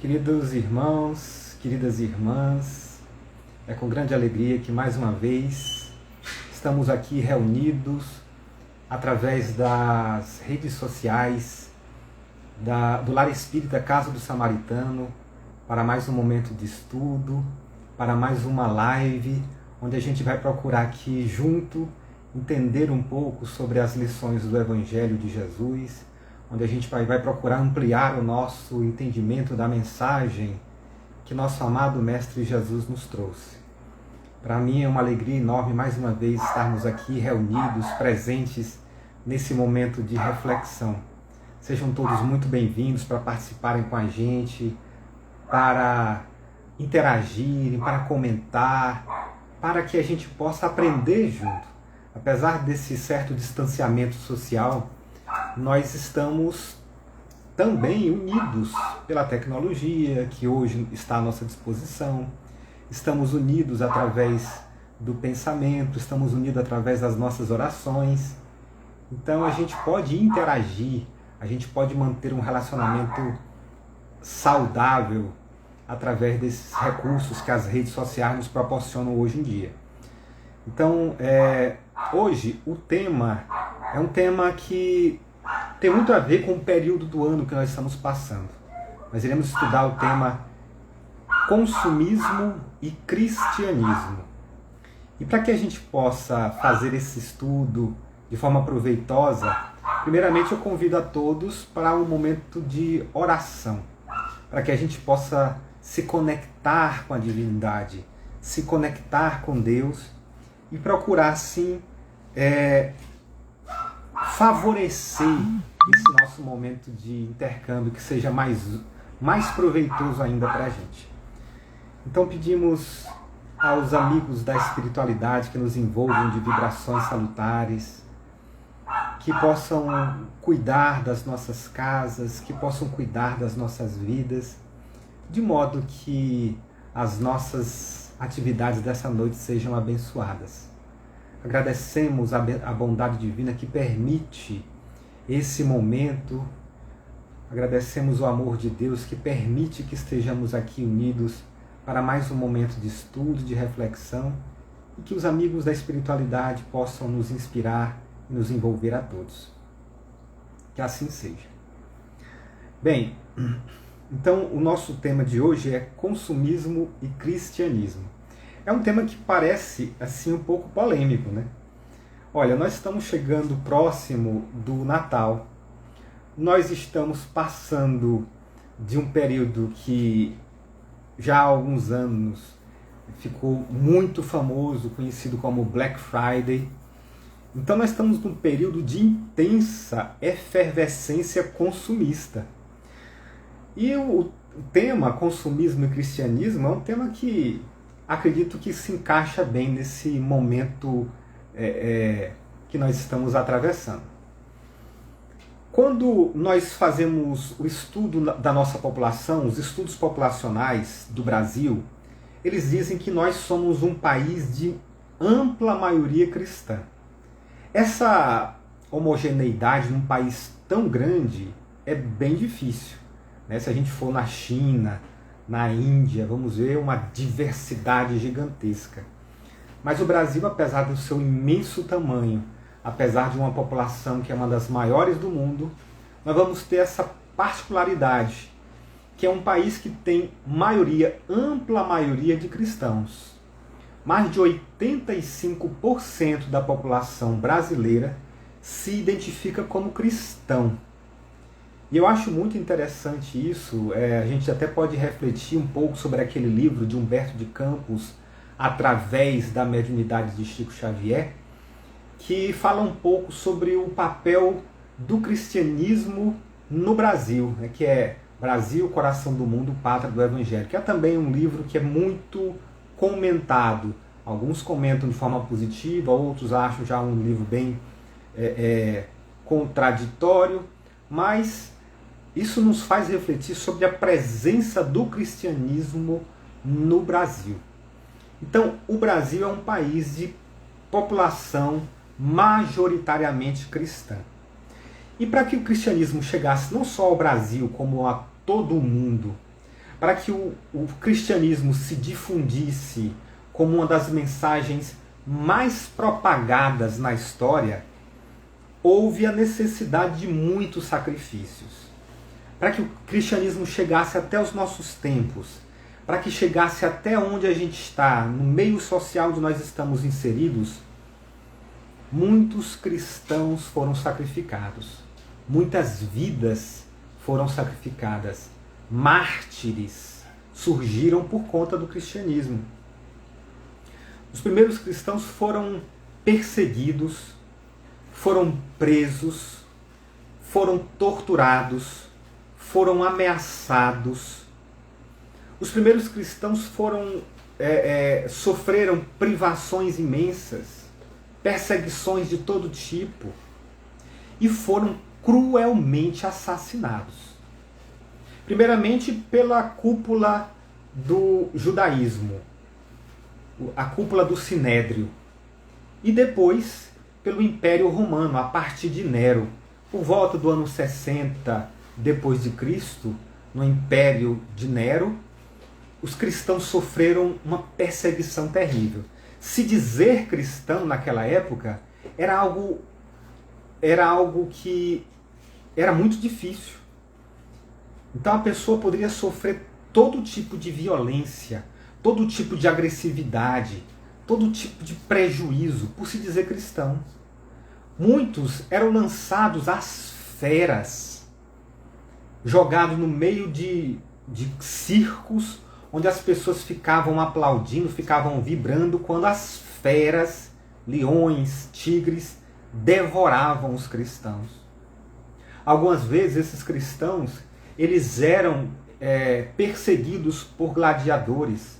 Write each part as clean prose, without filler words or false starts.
Queridos irmãos, queridas irmãs, é com grande alegria que mais uma vez estamos aqui reunidos através das redes sociais do Lar Espírita Casa do Samaritano para mais um momento de estudo, para mais uma live, onde a gente vai procurar aqui junto entender um pouco sobre as lições do Evangelho de Jesus, onde a gente vai procurar ampliar o nosso entendimento da mensagem que nosso amado Mestre Jesus nos trouxe. Para mim é uma alegria enorme mais uma vez estarmos aqui reunidos, presentes nesse momento de reflexão. Sejam todos muito bem-vindos para participarem com a gente, para interagirem, para comentar, para que a gente possa aprender junto. Apesar desse certo distanciamento social, nós estamos também unidos pela tecnologia que hoje está à nossa disposição. Estamos unidos através do pensamento, estamos unidos através das nossas orações. Então a gente pode interagir, a gente pode manter um relacionamento saudável através desses recursos que as redes sociais nos proporcionam hoje em dia. Então, hoje o tema é um tema que tem muito a ver com o período do ano que nós estamos passando. Nós iremos estudar o tema consumismo e cristianismo. E para que a gente possa fazer esse estudo de forma proveitosa, primeiramente eu convido a todos para um momento de oração, para que a gente possa se conectar com a divindade, se conectar com Deus e procurar, assim, favorecer esse nosso momento de intercâmbio, que seja mais proveitoso ainda para a gente. Então pedimos aos amigos da espiritualidade que nos envolvam de vibrações salutares, que possam cuidar das nossas casas, que possam cuidar das nossas vidas, de modo que as nossas atividades dessa noite sejam abençoadas. Agradecemos a bondade divina que permite esse momento, agradecemos o amor de Deus que permite que estejamos aqui unidos para mais um momento de estudo, de reflexão, e que os amigos da espiritualidade possam nos inspirar e nos envolver a todos. Que assim seja. Bem, então o nosso tema de hoje é consumismo e cristianismo. É um tema que parece assim um pouco polêmico, né? Olha, nós estamos chegando próximo do Natal. Nós estamos passando de um período que já há alguns anos ficou muito famoso, conhecido como Black Friday. Então nós estamos num período de intensa efervescência consumista. E o tema consumismo e cristianismo é um tema que acredito que se encaixa bem nesse momento que nós estamos atravessando. Quando nós fazemos o estudo da nossa população, os estudos populacionais do Brasil, eles dizem que nós somos um país de ampla maioria cristã. Essa homogeneidade num país tão grande é bem difícil, né? Se a gente for na China, na Índia, vamos ver uma diversidade gigantesca. Mas o Brasil, apesar do seu imenso tamanho, apesar de uma população que é uma das maiores do mundo, nós vamos ter essa particularidade, que é um país que tem ampla maioria de cristãos. Mais de 85% da população brasileira se identifica como cristão. E eu acho muito interessante isso, a gente até pode refletir um pouco sobre aquele livro de Humberto de Campos, Através da Mediunidade de Chico Xavier, que fala um pouco sobre o papel do cristianismo no Brasil, né, que é Brasil, Coração do Mundo, Pátria do Evangelho, que é também um livro que é muito comentado. Alguns comentam de forma positiva, outros acham já um livro bem contraditório, mas isso nos faz refletir sobre a presença do cristianismo no Brasil. Então, o Brasil é um país de população majoritariamente cristã. E para que o cristianismo chegasse não só ao Brasil, como a todo o mundo, para que o cristianismo se difundisse como uma das mensagens mais propagadas na história, houve a necessidade de muitos sacrifícios. Para que o cristianismo chegasse até os nossos tempos, para que chegasse até onde a gente está, no meio social onde nós estamos inseridos, muitos cristãos foram sacrificados. Muitas vidas foram sacrificadas. Mártires surgiram por conta do cristianismo. Os primeiros cristãos foram perseguidos, foram presos, foram torturados, foram ameaçados. Os primeiros cristãos sofreram privações imensas, perseguições de todo tipo, e foram cruelmente assassinados. Primeiramente pela cúpula do judaísmo, a cúpula do Sinédrio, e depois pelo Império Romano, a partir de Nero. Por volta do ano 60 depois de Cristo, no Império de Nero, os cristãos sofreram uma perseguição terrível. Se dizer cristão naquela época era algo que era muito difícil. Então a pessoa poderia sofrer todo tipo de violência, todo tipo de agressividade, todo tipo de prejuízo por se dizer cristão. Muitos eram lançados às feras, jogados no meio de circos, onde as pessoas ficavam aplaudindo, ficavam vibrando, quando as feras, leões, tigres, devoravam os cristãos. Algumas vezes esses cristãos eles eram perseguidos por gladiadores.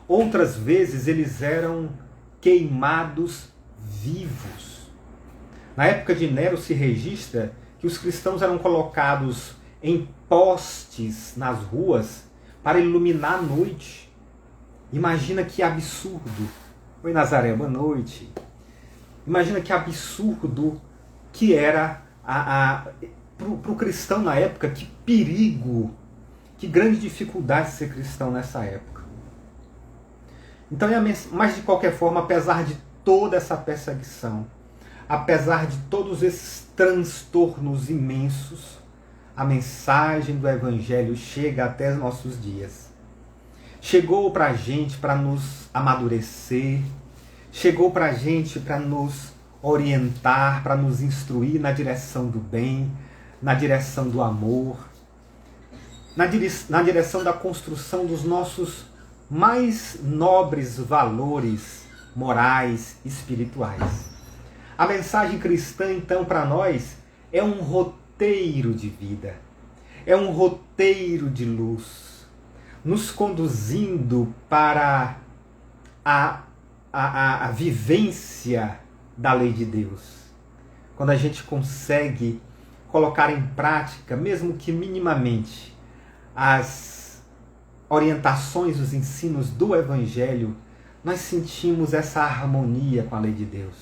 Outras vezes eles eram queimados vivos. Na época de Nero se registra que os cristãos eram colocados em postes nas ruas para iluminar a noite. Imagina que absurdo. Oi, Nazaré, boa noite. Imagina que absurdo que era para o cristão na época, que perigo, que grande dificuldade ser cristão nessa época. Então, mas de qualquer forma, apesar de toda essa perseguição, apesar de todos esses transtornos imensos, a mensagem do Evangelho chega até os nossos dias. Chegou para a gente para nos amadurecer, chegou para a gente para nos orientar, para nos instruir na direção do bem, na direção do amor, na direção da construção dos nossos mais nobres valores morais e espirituais. A mensagem cristã, então, para nós, é um roteiro de vida, é um roteiro de luz, nos conduzindo para a vivência da lei de Deus. Quando a gente consegue colocar em prática, mesmo que minimamente, as orientações, os ensinos do Evangelho, nós sentimos essa harmonia com a lei de Deus.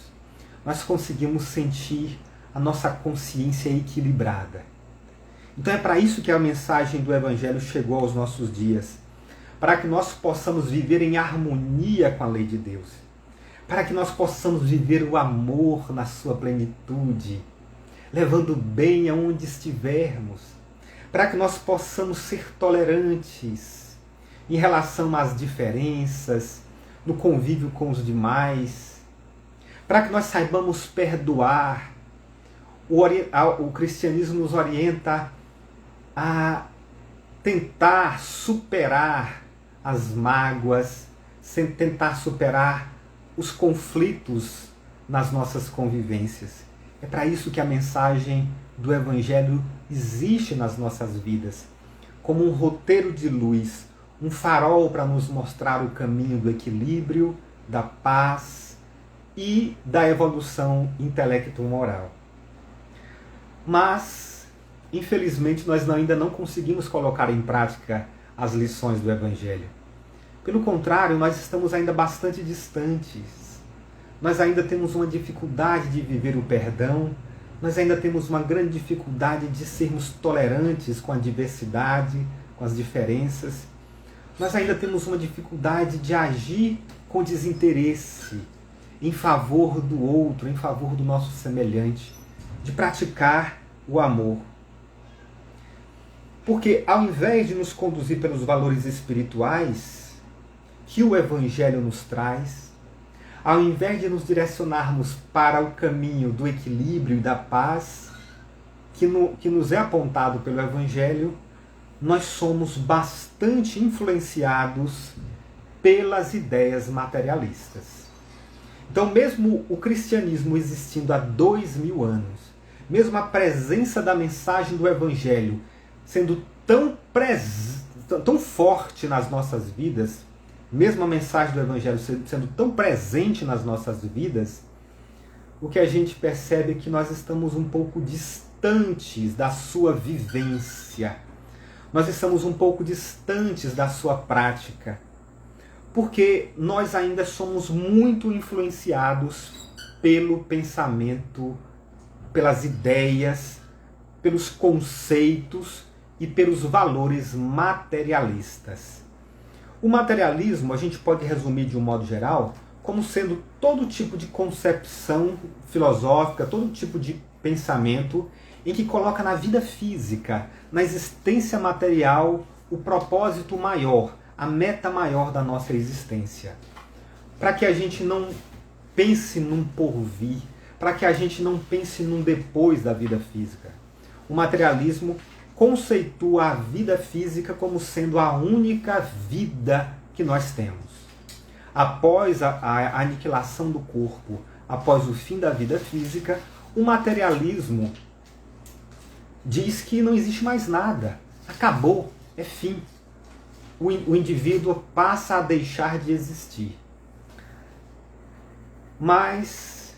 Nós conseguimos sentir a nossa consciência equilibrada. Então é para isso que a mensagem do Evangelho chegou aos nossos dias, para que nós possamos viver em harmonia com a lei de Deus, para que nós possamos viver o amor na sua plenitude, levando bem aonde estivermos, para que nós possamos ser tolerantes em relação às diferenças, no convívio com os demais, para que nós saibamos perdoar. O cristianismo nos orienta a tentar superar as mágoas, tentar superar os conflitos nas nossas convivências. É para isso que a mensagem do Evangelho existe nas nossas vidas, como um roteiro de luz, um farol para nos mostrar o caminho do equilíbrio, da paz e da evolução intelecto-moral. Mas, infelizmente, nós ainda não conseguimos colocar em prática as lições do Evangelho. Pelo contrário, nós estamos ainda bastante distantes. Nós ainda temos uma dificuldade de viver o perdão, nós ainda temos uma grande dificuldade de sermos tolerantes com a diversidade, com as diferenças. nós ainda temos uma dificuldade de agir com desinteresse, em favor do outro, em favor do nosso semelhante, de praticar o amor. Porque ao invés de nos conduzir pelos valores espirituais que o Evangelho nos traz, ao invés de nos direcionarmos para o caminho do equilíbrio e da paz, que nos é apontado pelo Evangelho, nós somos bastante influenciados pelas ideias materialistas. Então, mesmo o cristianismo existindo há 2000 anos, mesmo a presença da mensagem do Evangelho sendo tão forte nas nossas vidas, mesmo a mensagem do Evangelho sendo tão presente nas nossas vidas, o que a gente percebe é que nós estamos um pouco distantes da sua vivência. Nós estamos um pouco distantes da sua prática. Porque nós ainda somos muito influenciados pelo pensamento, pelas ideias, pelos conceitos e pelos valores materialistas. O materialismo a gente pode resumir de um modo geral como sendo todo tipo de concepção filosófica, todo tipo de pensamento em que coloca na vida física, na existência material, o propósito maior, a meta maior da nossa existência. Para que a gente não pense num porvir, para que a gente não pense num depois da vida física. O materialismo conceitua a vida física como sendo a única vida que nós temos. Após a aniquilação do corpo, após o fim da vida física, o materialismo diz que não existe mais nada. Acabou, é fim. O indivíduo passa a deixar de existir. Mas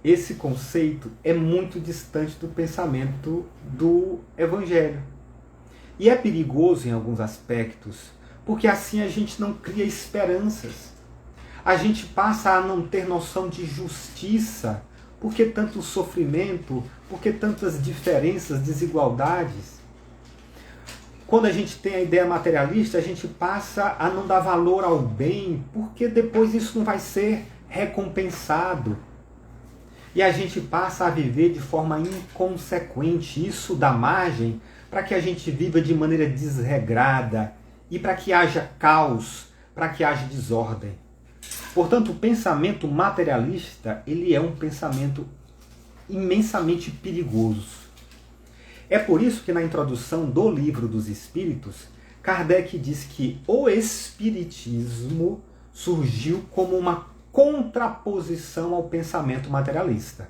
esse conceito é muito distante do pensamento do Evangelho. E é perigoso em alguns aspectos, porque assim a gente não cria esperanças. A gente passa a não ter noção de justiça. Por que tanto sofrimento? Por que tantas diferenças, desigualdades? Quando a gente tem a ideia materialista, a gente passa a não dar valor ao bem, porque depois isso não vai ser recompensado. E a gente passa a viver de forma inconsequente. Isso dá margem para que a gente viva de maneira desregrada e para que haja caos, para que haja desordem. Portanto, o pensamento materialista, ele é um pensamento imensamente perigoso. É por isso que na introdução do Livro dos Espíritos, Kardec diz que o Espiritismo surgiu como uma contraposição ao pensamento materialista.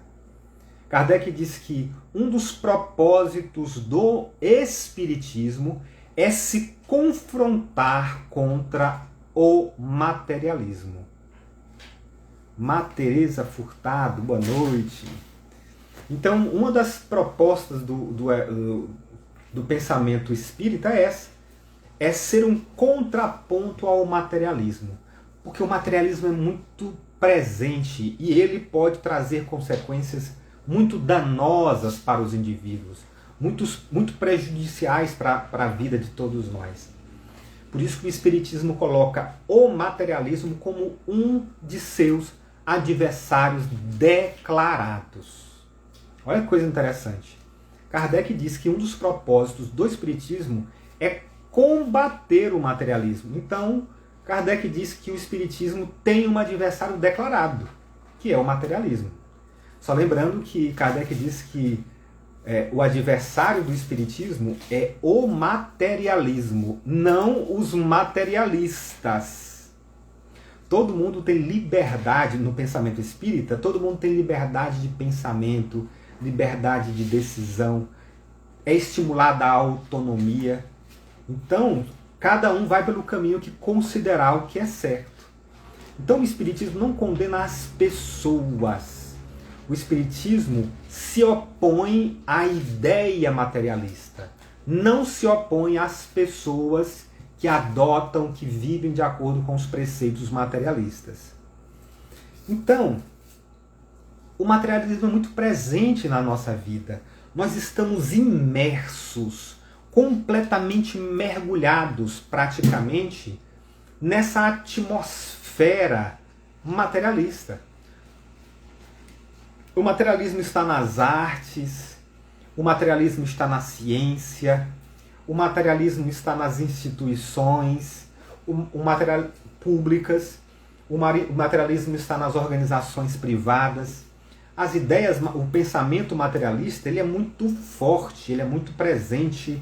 Kardec diz que um dos propósitos do Espiritismo é se confrontar contra o materialismo. Tereza Furtado, boa noite. Então, uma das propostas do pensamento espírita é essa. É ser um contraponto ao materialismo. Porque o materialismo é muito presente e ele pode trazer consequências muito danosas para os indivíduos, muito prejudiciais para a vida de todos nós. Por isso que o Espiritismo coloca o materialismo como um de seus adversários declarados. Olha que coisa interessante. Kardec diz que um dos propósitos do Espiritismo é combater o materialismo. Então, Kardec diz que o Espiritismo tem um adversário declarado, que é o materialismo. Só lembrando que Kardec diz que o adversário do Espiritismo é o materialismo, não os materialistas. Todo mundo tem liberdade no pensamento espírita, todo mundo tem liberdade de pensamento, liberdade de decisão, é estimulada a autonomia. Então, cada um vai pelo caminho que considerar o que é certo. Então, o Espiritismo não condena as pessoas. O Espiritismo se opõe à ideia materialista. Não se opõe às pessoas que adotam, que vivem de acordo com os preceitos materialistas. Então, o materialismo é muito presente na nossa vida. Nós estamos imersos completamente mergulhados, praticamente, nessa atmosfera materialista. O materialismo está nas artes, o materialismo está na ciência, o materialismo está nas instituições públicas, o materialismo está nas organizações privadas. As ideias, o pensamento materialista, ele é muito forte, ele é muito presente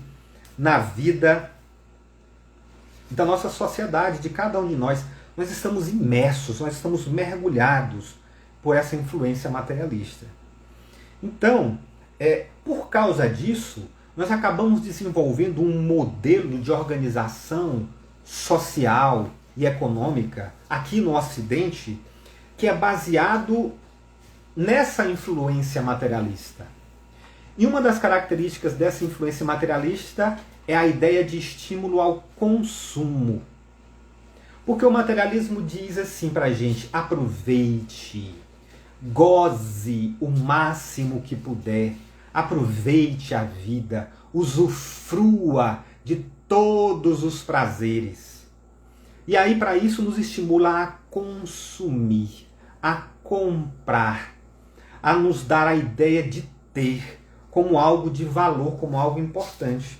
na vida da nossa sociedade, de cada um de nós. Nós estamos imersos, nós estamos mergulhados por essa influência materialista. Então, por causa disso, nós acabamos desenvolvendo um modelo de organização social e econômica aqui no Ocidente que é baseado nessa influência materialista. E uma das características dessa influência materialista é a ideia de estímulo ao consumo. Porque o materialismo diz assim para a gente: aproveite, goze o máximo que puder, aproveite a vida, usufrua de todos os prazeres. E aí, para isso, nos estimula a consumir, a comprar, a nos dar a ideia de ter como algo de valor, como algo importante.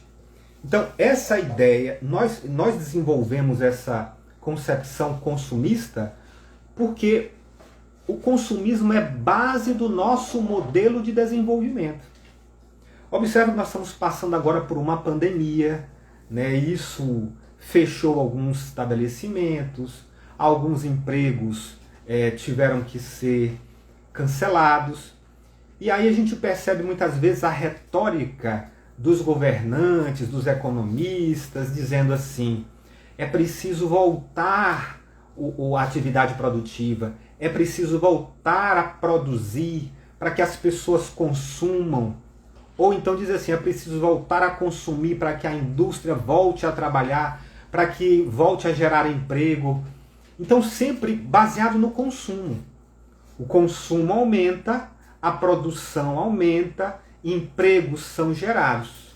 Então, essa ideia, nós desenvolvemos essa concepção consumista porque o consumismo é base do nosso modelo de desenvolvimento. Observe que nós estamos passando agora por uma pandemia, né? Isso fechou alguns estabelecimentos, alguns empregos tiveram que ser cancelados. E aí a gente percebe muitas vezes a retórica dos governantes, dos economistas, dizendo assim: é preciso voltar a atividade produtiva, é preciso voltar a produzir para que as pessoas consumam. Ou então diz assim: é preciso voltar a consumir para que a indústria volte a trabalhar, para que volte a gerar emprego. Então sempre baseado no consumo. O consumo aumenta, a produção aumenta, empregos são gerados.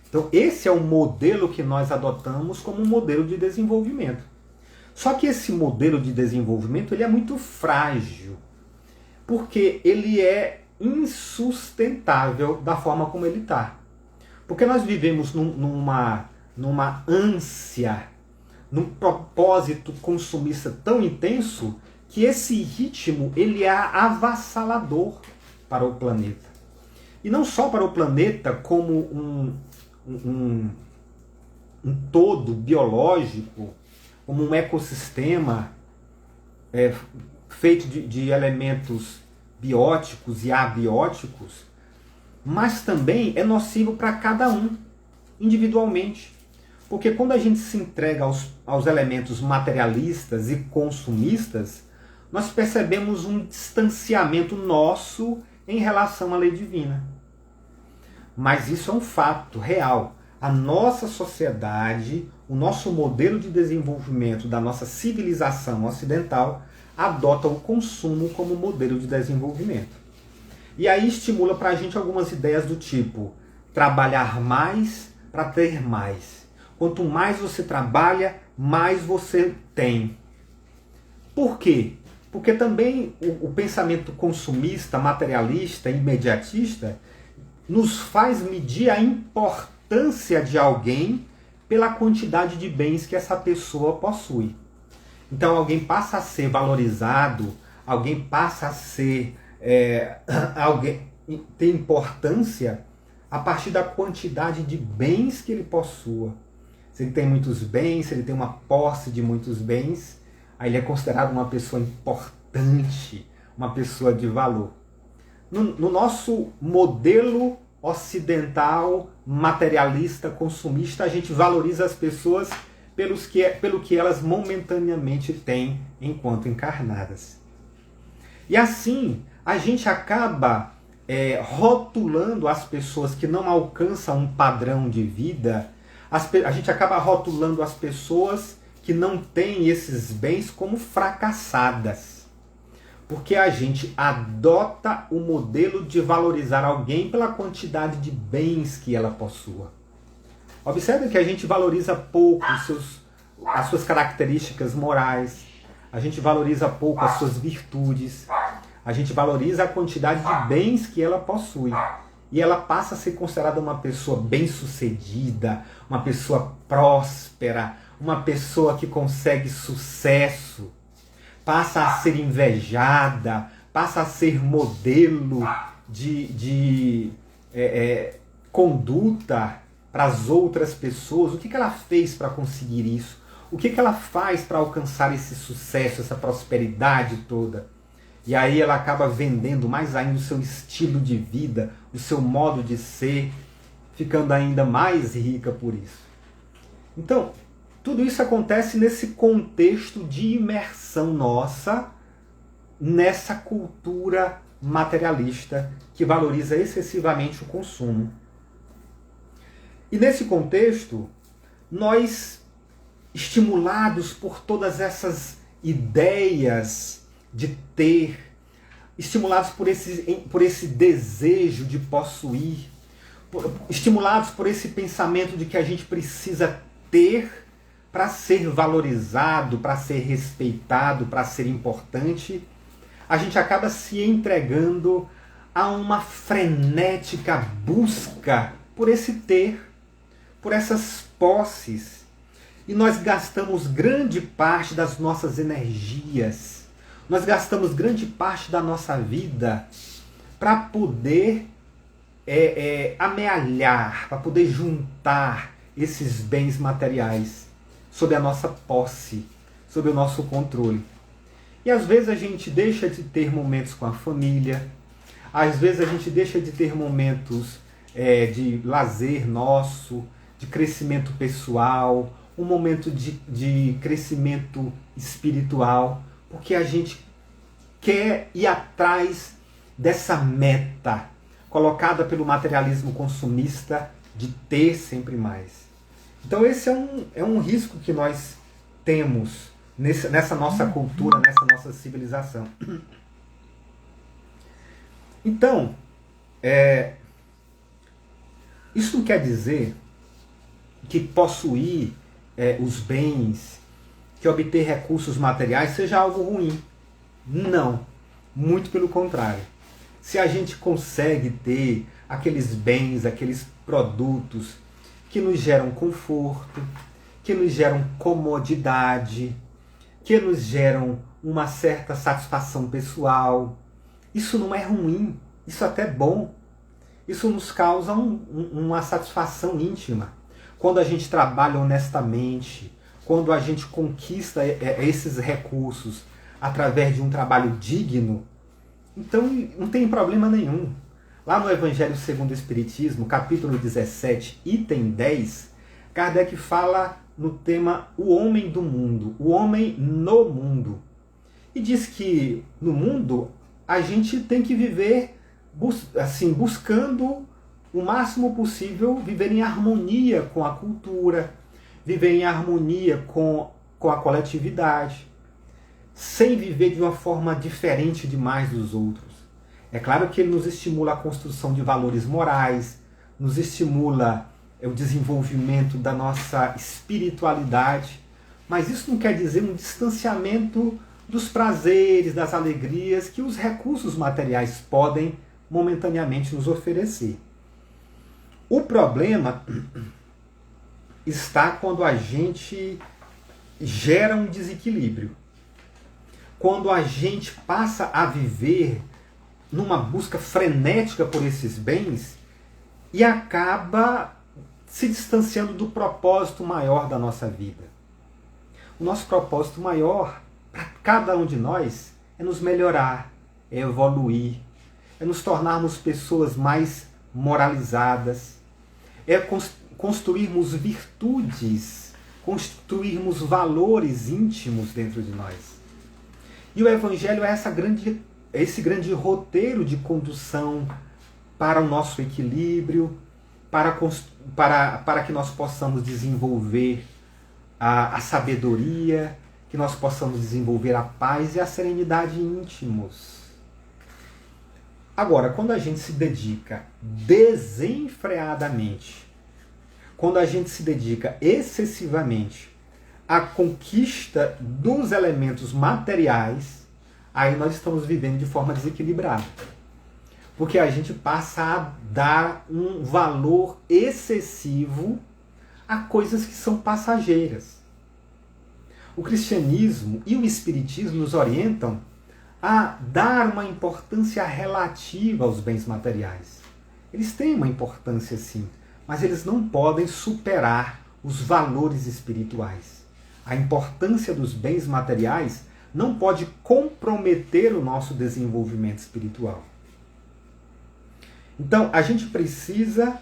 Então esse é o modelo que nós adotamos como um modelo de desenvolvimento. Só que esse modelo de desenvolvimento ele é muito frágil, porque ele é insustentável da forma como ele está. Porque nós vivemos numa ânsia, num propósito consumista tão intenso que esse ritmo ele é avassalador para o planeta. E não só para o planeta como um todo biológico, como um ecossistema feito de elementos bióticos e abióticos, mas também é nocivo para cada um, individualmente. Porque quando a gente se entrega aos elementos materialistas e consumistas, nós percebemos um distanciamento nosso em relação à lei divina. Mas isso é um fato real. A nossa sociedade, o nosso modelo de desenvolvimento da nossa civilização ocidental adota o consumo como modelo de desenvolvimento. E aí estimula para a gente algumas ideias do tipo: trabalhar mais para ter mais. Quanto mais você trabalha, mais você tem. Por quê? Porque também o pensamento consumista, materialista, imediatista, nos faz medir a importância de alguém pela quantidade de bens que essa pessoa possui. Então alguém passa a ser valorizado, alguém passa a ser alguém tem importância a partir da quantidade de bens que ele possua. Se ele tem muitos bens, se ele tem uma posse de muitos bens, aí ele é considerado uma pessoa importante, uma pessoa de valor. No nosso modelo ocidental, materialista, consumista, a gente valoriza as pessoas pelo que elas momentaneamente têm enquanto encarnadas. E assim, a gente acaba rotulando as pessoas que não alcançam um padrão de vida, a gente acaba rotulando as pessoas que não têm esses bens como fracassadas. Porque a gente adota o modelo de valorizar alguém pela quantidade de bens que ela possua. Observe que a gente valoriza pouco as suas características morais, a gente valoriza pouco as suas virtudes, a gente valoriza a quantidade de bens que ela possui. E ela passa a ser considerada uma pessoa bem-sucedida, uma pessoa próspera, uma pessoa que consegue sucesso, passa a ser invejada, passa a ser modelo de conduta para as outras pessoas. O que ela fez para conseguir isso? O que ela faz para alcançar esse sucesso, essa prosperidade toda? E aí ela acaba vendendo mais ainda o seu estilo de vida, o seu modo de ser, ficando ainda mais rica por isso. Então, tudo isso acontece nesse contexto de imersão nossa nessa cultura materialista que valoriza excessivamente o consumo. E nesse contexto, nós, estimulados por todas essas ideias de ter, estimulados por esse desejo de possuir, estimulados por esse pensamento de que a gente precisa ter para ser valorizado, para ser respeitado, para ser importante, a gente acaba se entregando a uma frenética busca por esse ter, por essas posses. E nós gastamos grande parte das nossas energias, nós gastamos grande parte da nossa vida para poder amealhar, para poder juntar esses bens materiais sob a nossa posse, sob o nosso controle. E às vezes a gente deixa de ter momentos com a família, às vezes a gente deixa de ter momentos de lazer nosso, de crescimento pessoal, um momento de crescimento espiritual, porque a gente quer ir atrás dessa meta colocada pelo materialismo consumista de ter sempre mais. Então esse é um risco que nós temos nessa nossa cultura, nessa nossa civilização. Então, isso não quer dizer que possuir os bens, que obter recursos materiais seja algo ruim. Não, muito pelo contrário. Se a gente consegue ter aqueles bens, aqueles produtos que nos geram conforto, que nos geram comodidade, que nos geram uma certa satisfação pessoal, isso não é ruim, isso até é bom. Isso nos causa uma satisfação íntima. Quando a gente trabalha honestamente, quando a gente conquista esses recursos através de um trabalho digno, então não tem problema nenhum. Lá no Evangelho segundo o Espiritismo, capítulo 17, item 10, Kardec fala no tema o homem do mundo, o homem no mundo. E diz que no mundo a gente tem que viver buscando o máximo possível viver em harmonia com a cultura, viver em harmonia com a coletividade, sem viver de uma forma diferente demais dos outros. É claro que ele nos estimula a construção de valores morais, nos estimula o desenvolvimento da nossa espiritualidade, mas isso não quer dizer um distanciamento dos prazeres, das alegrias que os recursos materiais podem momentaneamente nos oferecer. O problema está quando a gente gera um desequilíbrio. Quando a gente passa a viver numa busca frenética por esses bens e acaba se distanciando do propósito maior da nossa vida. O nosso propósito maior, para cada um de nós, é nos melhorar, é evoluir, é nos tornarmos pessoas mais moralizadas, é construirmos virtudes, construirmos valores íntimos dentro de nós. E o Evangelho é esse grande roteiro de condução para o nosso equilíbrio, para que nós possamos desenvolver a sabedoria, que nós possamos desenvolver a paz e a serenidade íntimos. Agora, quando a gente se dedica desenfreadamente, quando a gente se dedica excessivamente à conquista dos elementos materiais, aí nós estamos vivendo de forma desequilibrada. Porque a gente passa a dar um valor excessivo a coisas que são passageiras. O cristianismo e o espiritismo nos orientam a dar uma importância relativa aos bens materiais. Eles têm uma importância sim, mas eles não podem superar os valores espirituais. A importância dos bens materiais não pode comprometer o nosso desenvolvimento espiritual. Então, a gente precisa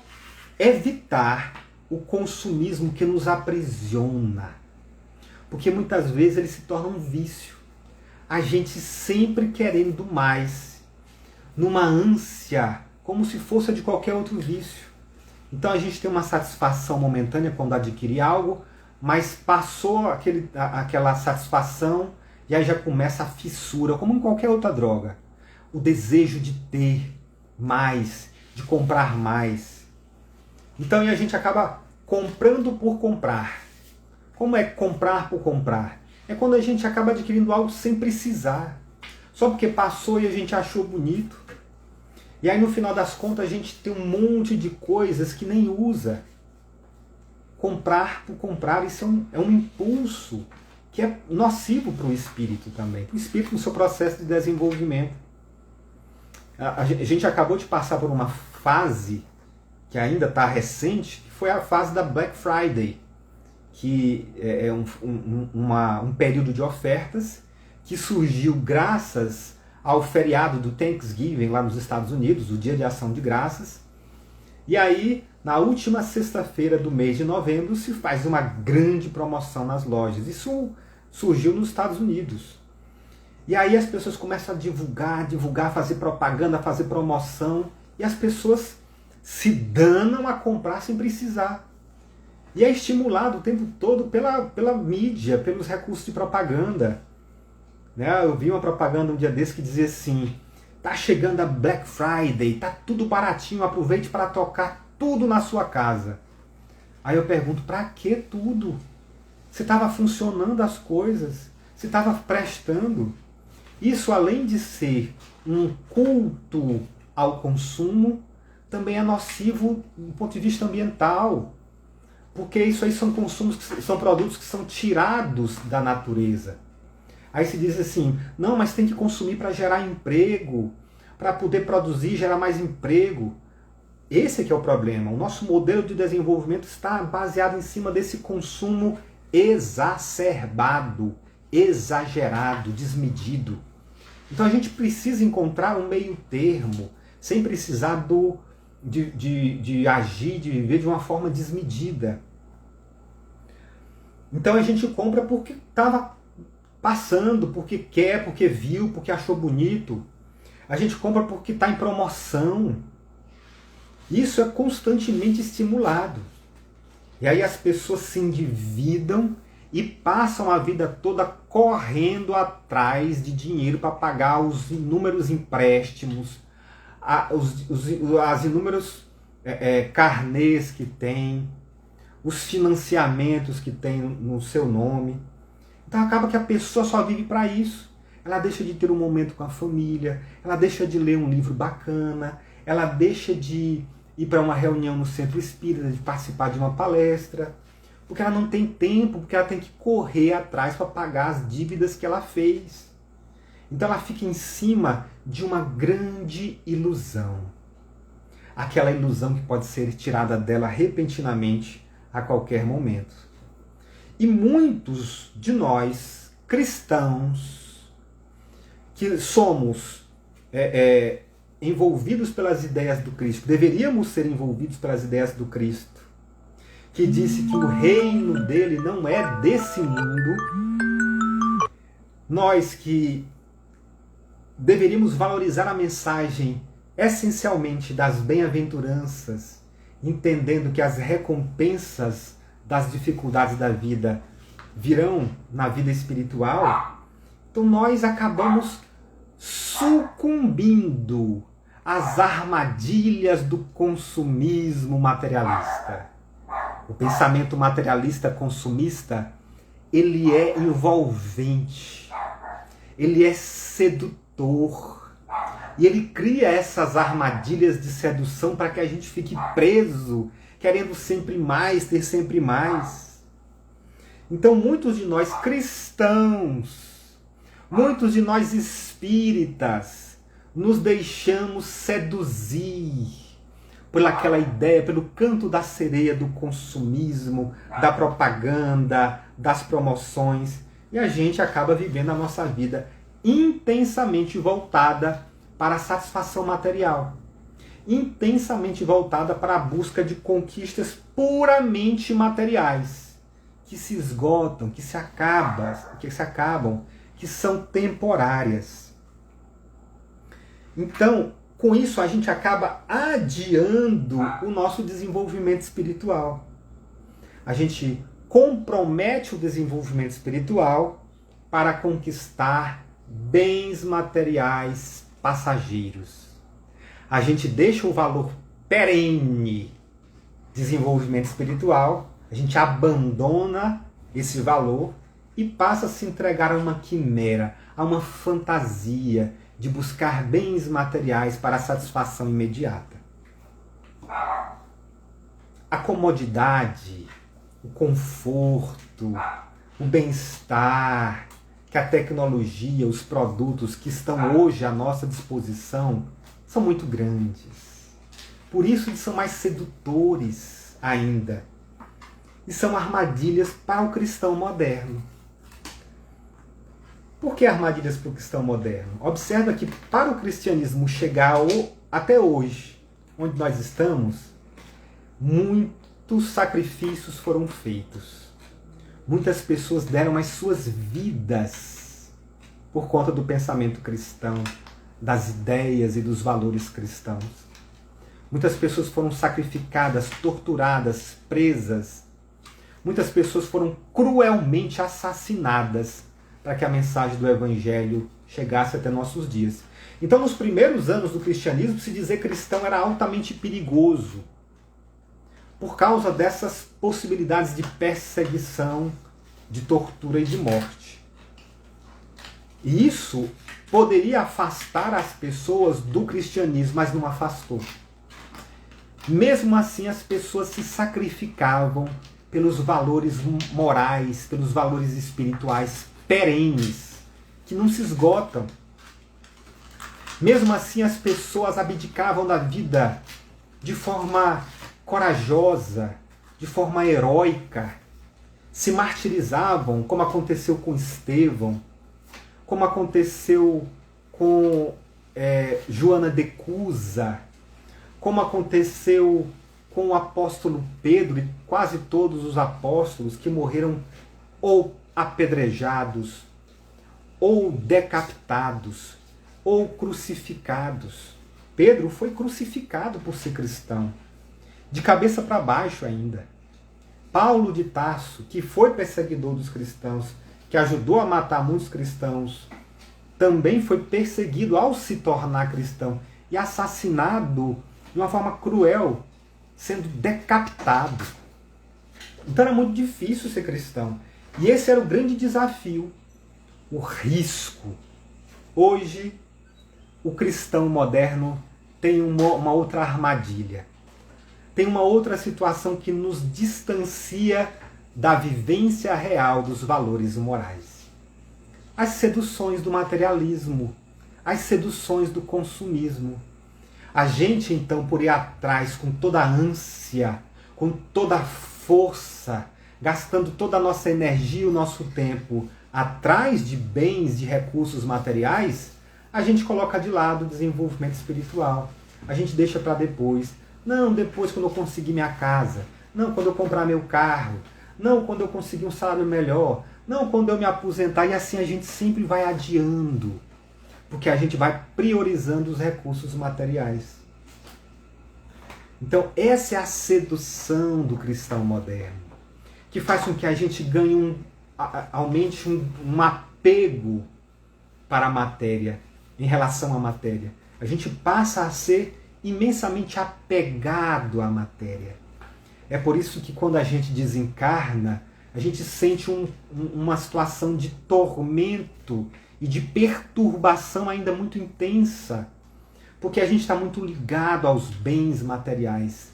evitar o consumismo que nos aprisiona. Porque muitas vezes ele se torna um vício. A gente sempre querendo mais, numa ânsia, como se fosse de qualquer outro vício. Então a gente tem uma satisfação momentânea quando adquire algo, mas passou aquela satisfação e aí já começa a fissura, como em qualquer outra droga. O desejo de ter mais, de comprar mais. Então a gente acaba comprando por comprar. Como é comprar por comprar? É quando a gente acaba adquirindo algo sem precisar. Só porque passou e a gente achou bonito. E aí no final das contas a gente tem um monte de coisas que nem usa. Comprar por comprar, isso é um impulso que é nocivo para o espírito também. Para o espírito no seu processo de desenvolvimento. A gente acabou de passar por uma fase que ainda está recente, que foi a fase da Black Friday, que é um período de ofertas que surgiu graças ao feriado do Thanksgiving lá nos Estados Unidos, o Dia de Ação de Graças. E aí, na última sexta-feira do mês de novembro, se faz uma grande promoção nas lojas. Isso surgiu nos Estados Unidos. E aí as pessoas começam a divulgar, fazer propaganda, fazer promoção, e as pessoas se danam a comprar sem precisar. E é estimulado o tempo todo pela mídia, pelos recursos de propaganda. Né? Eu vi uma propaganda um dia desse que dizia assim: tá chegando a Black Friday, tá tudo baratinho, aproveite para tocar tudo na sua casa. Aí eu pergunto, para que tudo? Se estava funcionando as coisas, se estava prestando. Isso, além de ser um culto ao consumo, também é nocivo do ponto de vista ambiental. Porque isso aí são consumos, são produtos que são tirados da natureza. Aí se diz assim, não, mas tem que consumir para gerar emprego, para poder produzir, gerar mais emprego. Esse é que é o problema. O nosso modelo de desenvolvimento está baseado em cima desse consumo exacerbado, exagerado, desmedido. Então a gente precisa encontrar um meio termo, sem precisar de agir, de viver de uma forma desmedida. Então a gente compra porque estava passando, porque quer, porque viu, porque achou bonito. A gente compra porque está em promoção. Isso é constantemente estimulado. E aí as pessoas se endividam e passam a vida toda correndo atrás de dinheiro para pagar os inúmeros empréstimos, as inúmeros carnês que tem, os financiamentos que tem no seu nome. Então acaba que a pessoa só vive para isso. Ela deixa de ter um momento com a família, ela deixa de ler um livro bacana, ela deixa de ir para uma reunião no centro espírita, de participar de uma palestra, porque ela não tem tempo, porque ela tem que correr atrás para pagar as dívidas que ela fez. Então ela fica em cima de uma grande ilusão. Aquela ilusão que pode ser tirada dela repentinamente a qualquer momento. E muitos de nós, cristãos, que somos envolvidos pelas ideias do Cristo, deveríamos ser envolvidos pelas ideias do Cristo, que disse que o reino dele não é desse mundo, nós que deveríamos valorizar a mensagem essencialmente das bem-aventuranças, entendendo que as recompensas das dificuldades da vida virão na vida espiritual, então nós acabamos sucumbindo às armadilhas do consumismo materialista. O pensamento materialista consumista, ele é envolvente, ele é sedutor, e ele cria essas armadilhas de sedução para que a gente fique preso, querendo sempre mais, ter sempre mais. Então muitos de nós cristãos, muitos de nós espíritas, nos deixamos seduzir por aquela ideia, pelo canto da sereia do consumismo, da propaganda, das promoções, e a gente acaba vivendo a nossa vida intensamente voltada para a satisfação material, intensamente voltada para a busca de conquistas puramente materiais, que se esgotam, que se acabam, que são temporárias. Então, com isso, a gente acaba adiando o nosso desenvolvimento espiritual. A gente compromete o desenvolvimento espiritual para conquistar bens materiais passageiros. A gente deixa o valor perene desenvolvimento espiritual, a gente abandona esse valor e passa a se entregar a uma quimera, a uma fantasia de buscar bens materiais para a satisfação imediata. A comodidade, o conforto, o bem-estar que a tecnologia, os produtos que estão hoje à nossa disposição são muito grandes. Por isso eles são mais sedutores ainda. E são armadilhas para o cristão moderno. Por que armadilhas para o cristão moderno? Observa que para o cristianismo chegar até hoje, onde nós estamos, muitos sacrifícios foram feitos. Muitas pessoas deram as suas vidas por conta do pensamento cristão, das ideias e dos valores cristãos. Muitas pessoas foram sacrificadas, torturadas, presas. Muitas pessoas foram cruelmente assassinadas para que a mensagem do Evangelho chegasse até nossos dias. Então, nos primeiros anos do cristianismo, se dizer cristão era altamente perigoso, por causa dessas possibilidades de perseguição, de tortura e de morte. E isso poderia afastar as pessoas do cristianismo, mas não afastou. Mesmo assim, as pessoas se sacrificavam pelos valores morais, pelos valores espirituais perenes, que não se esgotam. Mesmo assim, as pessoas abdicavam da vida de forma corajosa, de forma heróica, se martirizavam, como aconteceu com Estevão, como aconteceu com Joana de Cusa, como aconteceu com o apóstolo Pedro e quase todos os apóstolos que morreram ou apedrejados, ou decapitados, ou crucificados. Pedro foi crucificado por ser cristão, de cabeça para baixo ainda. Paulo de Tarso, que foi perseguidor dos cristãos, que ajudou a matar muitos cristãos, também foi perseguido ao se tornar cristão e assassinado de uma forma cruel, sendo decapitado. Então era muito difícil ser cristão. E esse era o grande desafio, o risco. Hoje, o cristão moderno tem uma outra armadilha. Tem uma outra situação que nos distancia da vivência real dos valores morais. As seduções do materialismo, as seduções do consumismo. A gente, então, por ir atrás com toda a ânsia, com toda a força, gastando toda a nossa energia e o nosso tempo atrás de bens, de recursos materiais, a gente coloca de lado o desenvolvimento espiritual. A gente deixa para depois. Não, depois quando eu conseguir minha casa. Não, quando eu comprar meu carro. Não, quando eu conseguir um salário melhor. Não, quando eu me aposentar. E assim a gente sempre vai adiando. Porque a gente vai priorizando os recursos materiais. Então essa é a sedução do cristão moderno, que faz com que a gente ganhe aumente um apego para a matéria, em relação à matéria. A gente passa a ser imensamente apegado à matéria. É por isso que quando a gente desencarna, a gente sente uma situação de tormento e de perturbação ainda muito intensa, porque a gente está muito ligado aos bens materiais.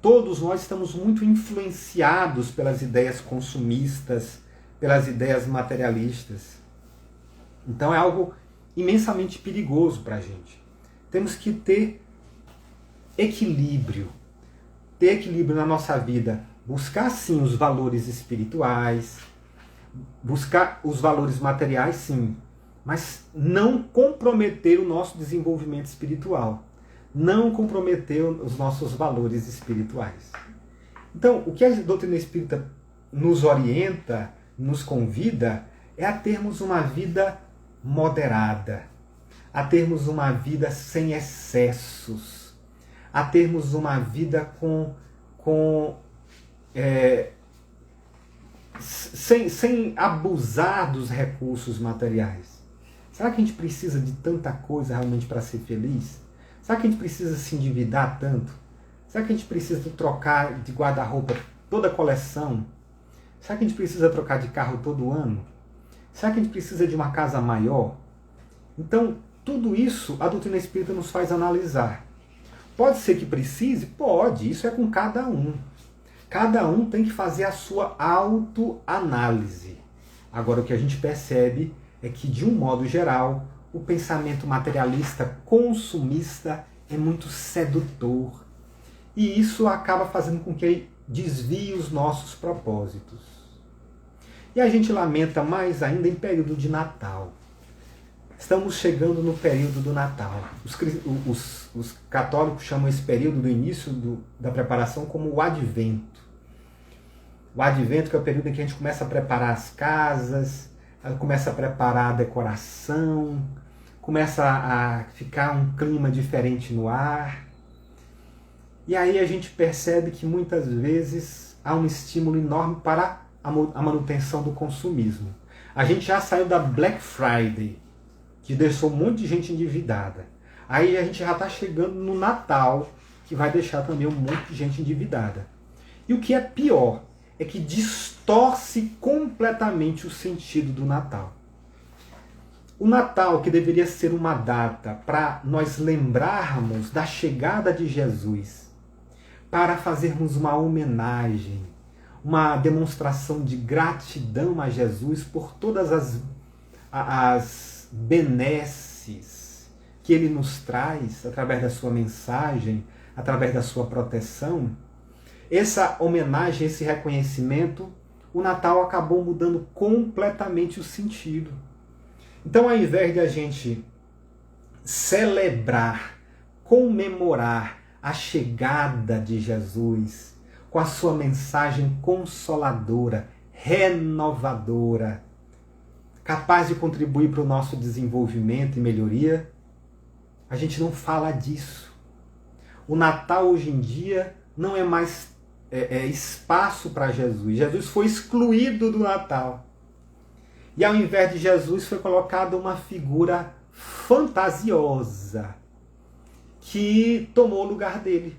Todos nós estamos muito influenciados pelas ideias consumistas, pelas ideias materialistas. Então é algo imensamente perigoso para a gente. Temos que ter equilíbrio na nossa vida. Buscar sim os valores espirituais, buscar os valores materiais sim, mas não comprometer o nosso desenvolvimento espiritual, não comprometer os nossos valores espirituais. Então, o que a doutrina espírita nos orienta, nos convida, é a termos uma vida moderada, a termos uma vida sem excessos, a termos uma vida sem abusar dos recursos materiais. Será que a gente precisa de tanta coisa realmente para ser feliz? Será que a gente precisa se endividar tanto? Será que a gente precisa trocar de guarda-roupa toda a coleção? Será que a gente precisa trocar de carro todo ano? Será que a gente precisa de uma casa maior? Então, tudo isso a doutrina espírita nos faz analisar. Pode ser que precise? Pode, isso é com cada um. Cada um tem que fazer a sua autoanálise. Agora, o que a gente percebe é que, de um modo geral, o pensamento materialista consumista é muito sedutor. E isso acaba fazendo com que desvie os nossos propósitos. E a gente lamenta mais ainda em período de Natal. Estamos chegando no período do Natal. Os católicos chamam esse período do início da preparação como o Advento. O Advento, que é o período em que a gente começa a preparar as casas, começa a preparar a decoração, começa a ficar um clima diferente no ar. E aí a gente percebe que muitas vezes há um estímulo enorme para a manutenção do consumismo. A gente já saiu da Black Friday, que deixou um monte de gente endividada. Aí a gente já está chegando no Natal, que vai deixar também um monte de gente endividada. E o que é pior é que distorce completamente o sentido do Natal. O Natal, que deveria ser uma data para nós lembrarmos da chegada de Jesus, para fazermos uma homenagem, uma demonstração de gratidão a Jesus por todas as benesses que ele nos traz através da sua mensagem, através da sua proteção. Essa homenagem, esse reconhecimento, o Natal acabou mudando completamente o sentido. Então, ao invés de a gente celebrar, comemorar a chegada de Jesus com a sua mensagem consoladora, renovadora, capaz de contribuir para o nosso desenvolvimento e melhoria, a gente não fala disso. O Natal hoje em dia não é mais espaço para Jesus. Jesus foi excluído do Natal. E ao invés de Jesus foi colocada uma figura fantasiosa que tomou o lugar dele.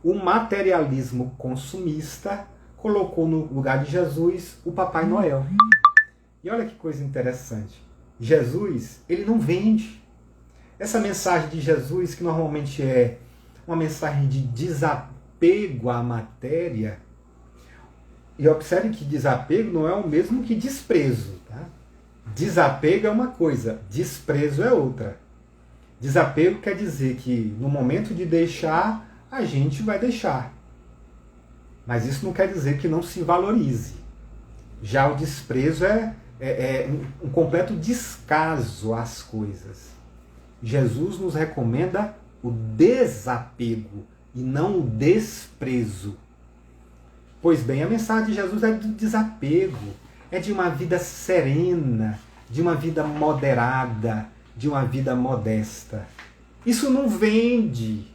O materialismo consumista colocou no lugar de Jesus o Papai Noel. E olha que coisa interessante. Jesus, ele não vende. Essa mensagem de Jesus, que normalmente é uma mensagem de desapego à matéria, e observe que desapego não é o mesmo que desprezo. Tá? Desapego é uma coisa, desprezo é outra. Desapego quer dizer que no momento de deixar, a gente vai deixar. Mas isso não quer dizer que não se valorize. Já o desprezo é um completo descaso às coisas. Jesus nos recomenda o desapego e não o desprezo. Pois bem, a mensagem de Jesus é do desapego, é de uma vida serena, de uma vida moderada, de uma vida modesta. Isso não vende.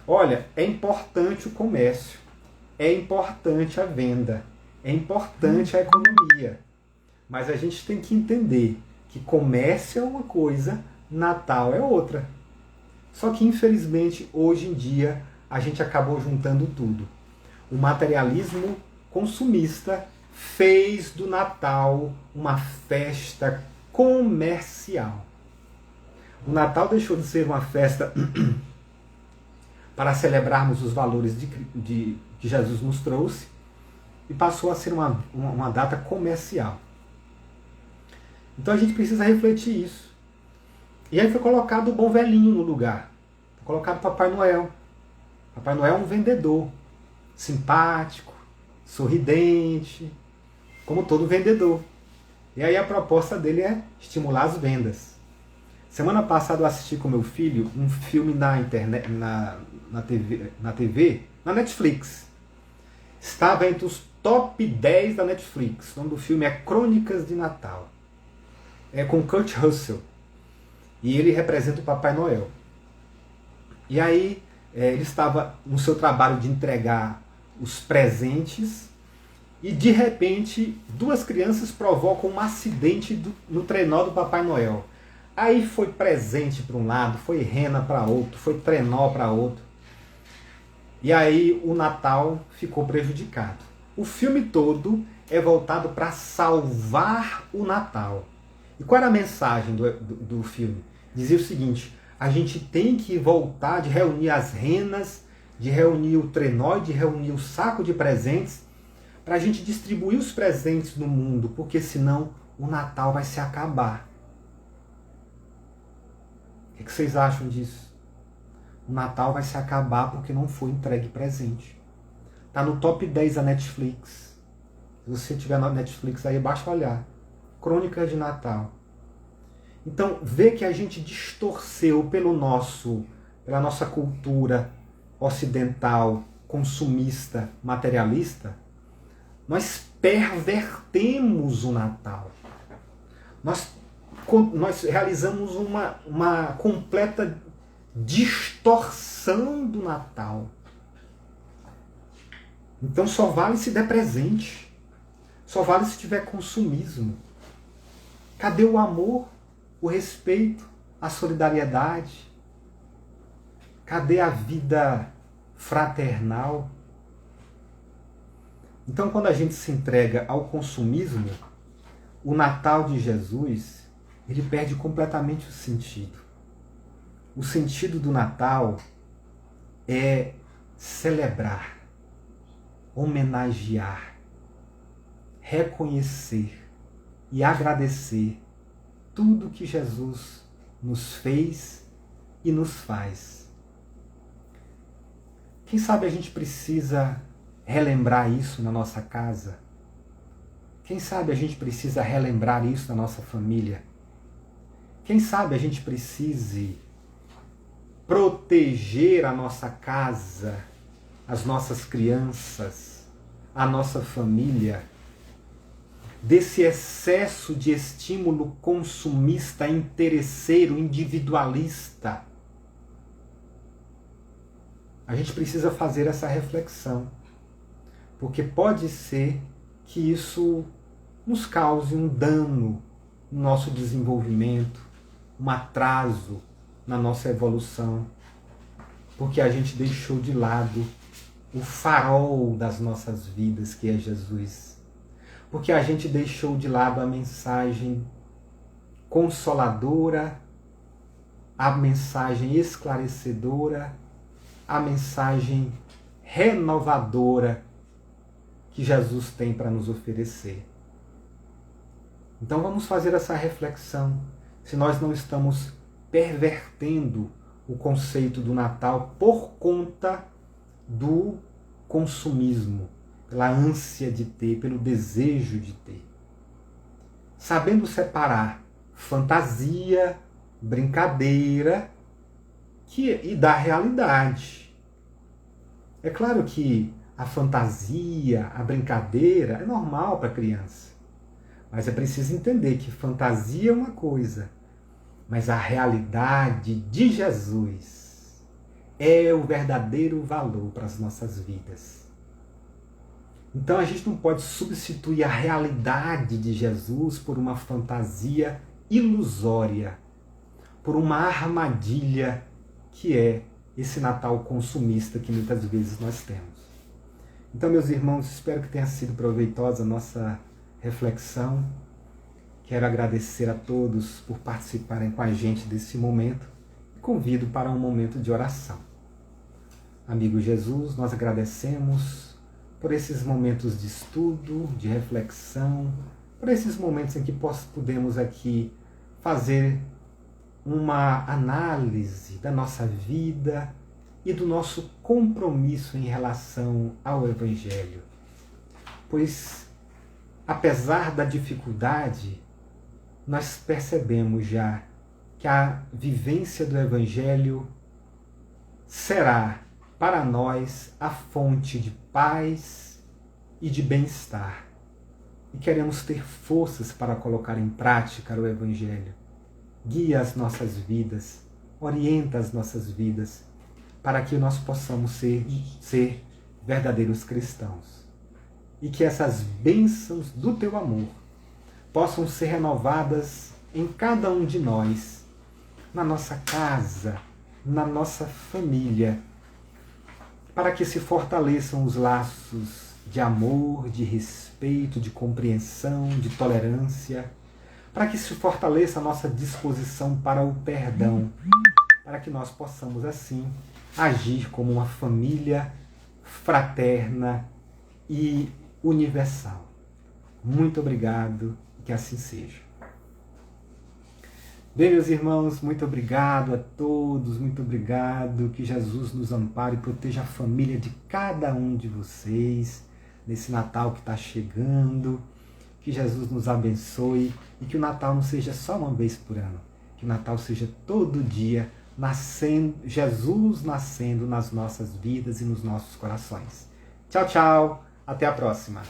Olha, é importante o comércio, é importante a venda, é importante a economia. Mas a gente tem que entender que comércio é uma coisa, Natal é outra. Só que, infelizmente, hoje em dia, a gente acabou juntando tudo. O materialismo consumista fez do Natal uma festa comercial. O Natal deixou de ser uma festa para celebrarmos os valores que Jesus nos trouxe e passou a ser uma data comercial. Então a gente precisa refletir isso. E aí foi colocado o bom velhinho no lugar. Foi colocado Papai Noel. Papai Noel é um vendedor, simpático, sorridente, como todo vendedor. E aí a proposta dele é estimular as vendas. Semana passada eu assisti com meu filho um filme na internet, na TV, na Netflix. Estava entre os top 10 da Netflix. O nome do filme é Crônicas de Natal. É com Kurt Russell. E ele representa o Papai Noel. E aí ele estava no seu trabalho de entregar os presentes e de repente 2 crianças provocam um acidente no trenó do Papai Noel. Aí foi presente para um lado, foi rena para outro, foi trenó para outro. E aí o Natal ficou prejudicado. O filme todo é voltado para salvar o Natal. E qual era a mensagem do filme? Dizia o seguinte: a gente tem que voltar de reunir as renas, de reunir o trenó, de reunir o saco de presentes, para a gente distribuir os presentes no mundo, porque senão o Natal vai se acabar. O que vocês acham disso? O Natal vai se acabar porque não foi entregue presente. Está no top 10 da Netflix. Se você tiver na Netflix aí, basta olhar. Crônicas de Natal. Então, vê que a gente distorceu pela nossa cultura ocidental, consumista, materialista. Nós pervertemos o Natal. Nós realizamos uma completa distorção do Natal. Então só vale se der presente. Só vale se tiver consumismo. Cadê o amor, o respeito, a solidariedade? Cadê a vida fraternal? Então, quando a gente se entrega ao consumismo, o Natal de Jesus, ele perde completamente o sentido. O sentido do Natal é celebrar, homenagear, reconhecer e agradecer tudo que Jesus nos fez e nos faz. Quem sabe a gente precisa relembrar isso na nossa casa? Quem sabe a gente precisa relembrar isso na nossa família? Quem sabe a gente precise proteger a nossa casa, as nossas crianças, a nossa família, desse excesso de estímulo consumista, interesseiro, individualista. A gente precisa fazer essa reflexão, porque pode ser que isso nos cause um dano no nosso desenvolvimento, um atraso na nossa evolução, porque a gente deixou de lado o farol das nossas vidas, que é Jesus. Porque a gente deixou de lado a mensagem consoladora, a mensagem esclarecedora, a mensagem renovadora que Jesus tem para nos oferecer. Então vamos fazer essa reflexão, se nós não estamos pervertendo o conceito do Natal por conta do consumismo, pela ânsia de ter, pelo desejo de ter. Sabendo separar fantasia, brincadeira e da realidade. É claro que a fantasia, a brincadeira é normal para a criança. Mas é preciso entender que fantasia é uma coisa, mas a realidade de Jesus é o verdadeiro valor para as nossas vidas. Então a gente não pode substituir a realidade de Jesus por uma fantasia ilusória, por uma armadilha que é esse Natal consumista que muitas vezes nós temos. Então, meus irmãos, espero que tenha sido proveitosa a nossa reflexão. Quero agradecer a todos por participarem com a gente desse momento e convido para um momento de oração. Amigo Jesus, nós agradecemos por esses momentos de estudo, de reflexão, por esses momentos em que podemos aqui fazer uma análise da nossa vida e do nosso compromisso em relação ao Evangelho. Pois, apesar da dificuldade, nós percebemos já que a vivência do Evangelho será para nós a fonte de paz e de bem-estar. E queremos ter forças para colocar em prática o Evangelho. Guia as nossas vidas, orienta as nossas vidas, para que nós possamos ser verdadeiros cristãos. E que essas bênçãos do teu amor possam ser renovadas em cada um de nós, na nossa casa, na nossa família, para que se fortaleçam os laços de amor, de respeito, de compreensão, de tolerância, para que se fortaleça a nossa disposição para o perdão, para que nós possamos, assim, agir como uma família fraterna e universal. Muito obrigado, que assim seja. Bem, meus irmãos, muito obrigado a todos, muito obrigado, que Jesus nos ampare e proteja a família de cada um de vocês, nesse Natal que está chegando, que Jesus nos abençoe e que o Natal não seja só uma vez por ano, que o Natal seja todo dia, Jesus nascendo nas nossas vidas e nos nossos corações. Tchau, tchau, até a próxima.